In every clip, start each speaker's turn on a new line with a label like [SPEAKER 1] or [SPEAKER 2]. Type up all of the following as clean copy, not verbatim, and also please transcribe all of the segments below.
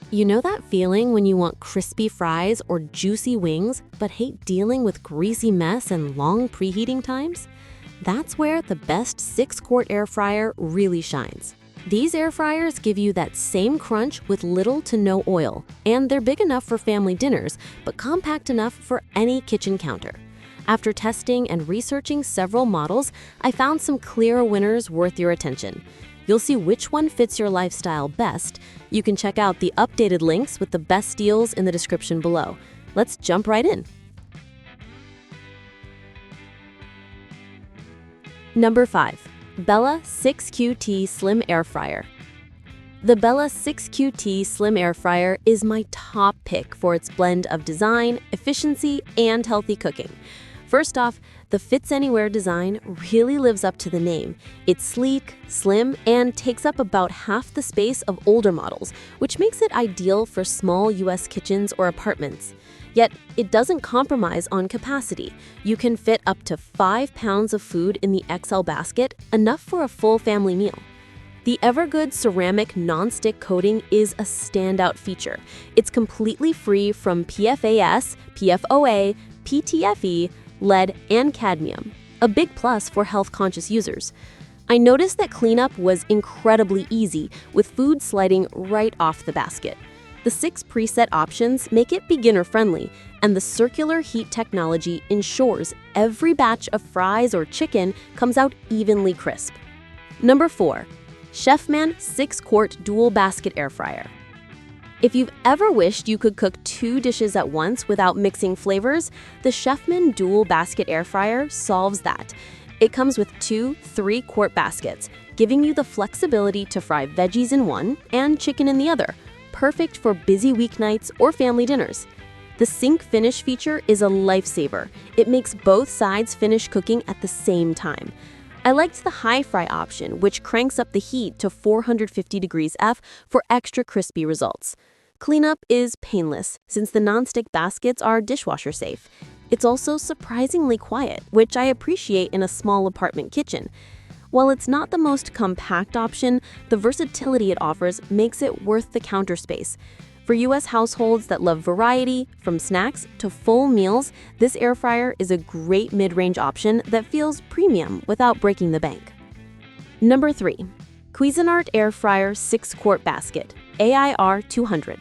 [SPEAKER 1] You know that feeling when you want crispy fries or juicy wings, but hate dealing with greasy mess and long preheating times? That's where the best 6-quart air fryer really shines. These air fryers give you that same crunch with little to no oil, and they're big enough for family dinners, but compact enough for any kitchen counter. After testing and researching several models, I found some clear winners worth your attention. You'll see which one fits your lifestyle best. You can check out the updated links with the best deals in the description below. Let's jump right in. Number 5. Bella 6QT Slim Air Fryer. The Bella 6QT Slim Air Fryer is my top pick for its blend of design, efficiency, and healthy cooking. First off, the Fits Anywhere design really lives up to the name. It's sleek, slim, and takes up about half the space of older models, which makes it ideal for small US kitchens or apartments. Yet, it doesn't compromise on capacity. You can fit up to 5 pounds of food in the XL basket, enough for a full family meal. The Evergood ceramic non-stick coating is a standout feature. It's completely free from PFAS, PFOA, PTFE, lead, and cadmium, a big plus for health-conscious users. I noticed that cleanup was incredibly easy, with food sliding right off the basket. The 6 preset options make it beginner-friendly, and the circular heat technology ensures every batch of fries or chicken comes out evenly crisp. Number 4. Chefman 6-quart Dual Basket Air Fryer. If you've ever wished you could cook 2 dishes at once without mixing flavors, the Chefman Dual Basket Air Fryer solves that. It comes with 2 3-quart baskets, giving you the flexibility to fry veggies in one and chicken in the other, perfect for busy weeknights or family dinners. The Sync Finish feature is a lifesaver. It makes both sides finish cooking at the same time. I liked the high fry option, which cranks up the heat to 450 degrees F for extra crispy results. Cleanup is painless, since the nonstick baskets are dishwasher safe. It's also surprisingly quiet, which I appreciate in a small apartment kitchen. While it's not the most compact option, the versatility it offers makes it worth the counter space. For US households that love variety, from snacks to full meals, this air fryer is a great mid-range option that feels premium without breaking the bank. Number 3. Cuisinart Air Fryer 6-quart Basket, AIR 200.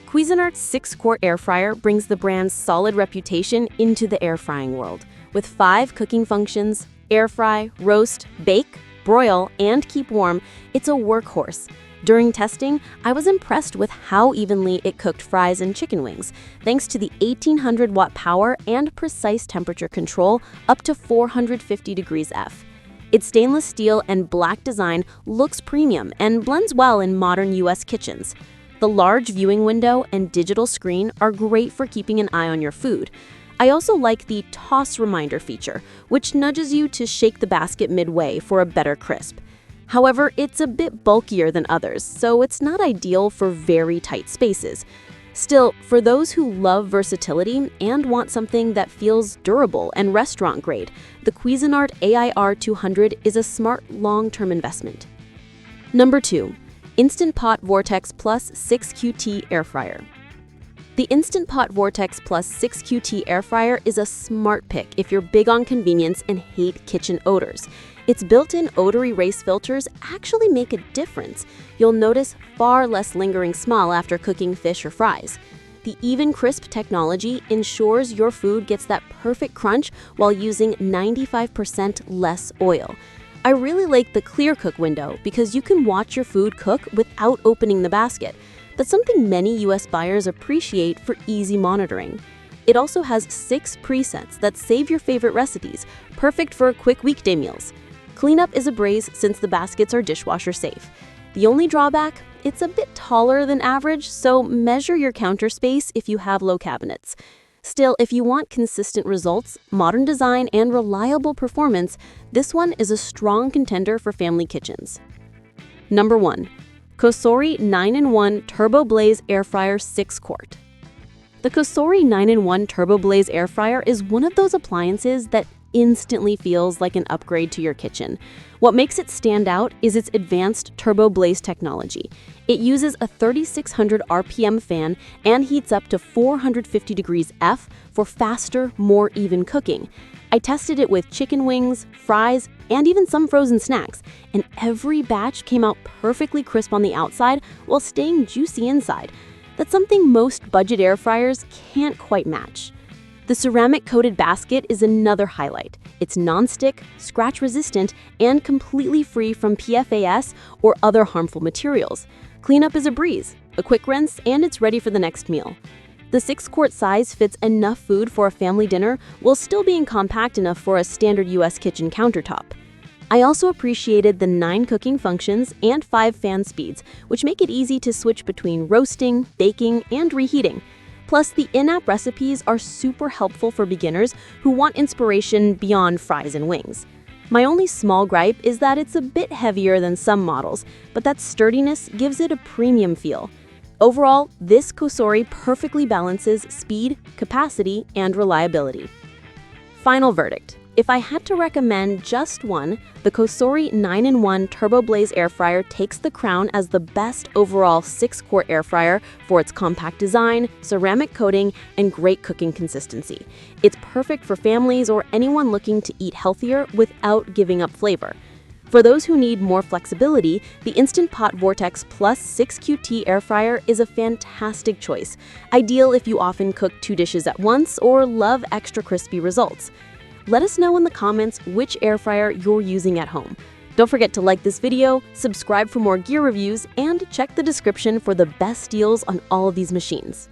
[SPEAKER 1] Cuisinart's 6-quart air fryer brings the brand's solid reputation into the air frying world. With 5 cooking functions, air fry, roast, bake, broil, and keep warm, it's a workhorse. During testing, I was impressed with how evenly it cooked fries and chicken wings, thanks to the 1800-watt power and precise temperature control up to 450 degrees F. Its stainless steel and black design looks premium and blends well in modern US kitchens. The large viewing window and digital screen are great for keeping an eye on your food. I also like the toss reminder feature, which nudges you to shake the basket midway for a better crisp. However, it's a bit bulkier than others, so it's not ideal for very tight spaces. Still, for those who love versatility and want something that feels durable and restaurant grade, the Cuisinart AIR 200 is a smart long-term investment. Number 2. Instant Pot Vortex Plus 6QT Air Fryer. The Instant Pot Vortex Plus 6QT Air Fryer is a smart pick if you're big on convenience and hate kitchen odors. Its built-in odor erase filters actually make a difference. You'll notice far less lingering smell after cooking fish or fries. The Even Crisp technology ensures your food gets that perfect crunch while using 95% less oil. I really like the Clear Cook window because you can watch your food cook without opening the basket. That's something many US buyers appreciate for easy monitoring. It also has 6 presets that save your favorite recipes, perfect for quick weekday meals. Cleanup is a breeze since the baskets are dishwasher safe. The only drawback? It's a bit taller than average, so measure your counter space if you have low cabinets. Still, if you want consistent results, modern design, and reliable performance, this one is a strong contender for family kitchens. Number 1. Cosori 9-in-1 TurboBlaze Air Fryer 6-quart. The Cosori 9-in-1 TurboBlaze Air Fryer is one of those appliances that instantly feels like an upgrade to your kitchen. What makes it stand out is its advanced TurboBlaze technology. It uses a 3600 RPM fan and heats up to 450 degrees F for faster, more even cooking. I tested it with chicken wings, fries, and even some frozen snacks, and every batch came out perfectly crisp on the outside while staying juicy inside. That's something most budget air fryers can't quite match. The ceramic-coated basket is another highlight. It's non-stick, scratch-resistant, and completely free from PFAS or other harmful materials. Cleanup is a breeze, a quick rinse, and it's ready for the next meal. The 6-quart size fits enough food for a family dinner while still being compact enough for a standard US kitchen countertop. I also appreciated the 9 cooking functions and 5 fan speeds, which make it easy to switch between roasting, baking, and reheating. Plus, the in-app recipes are super helpful for beginners who want inspiration beyond fries and wings. My only small gripe is that it's a bit heavier than some models, but that sturdiness gives it a premium feel. Overall, this Cosori perfectly balances speed, capacity, and reliability. Final verdict. If I had to recommend just one, the Cosori 9-in-1 TurboBlaze air fryer takes the crown as the best overall 6-quart air fryer for its compact design, ceramic coating, and great cooking consistency. It's perfect for families or anyone looking to eat healthier without giving up flavor. For those who need more flexibility, the Instant Pot Vortex Plus 6QT air fryer is a fantastic choice, ideal if you often cook 2 dishes at once or love extra crispy results. Let us know in the comments which air fryer you're using at home. Don't forget to like this video, subscribe for more gear reviews, and check the description for the best deals on all of these machines.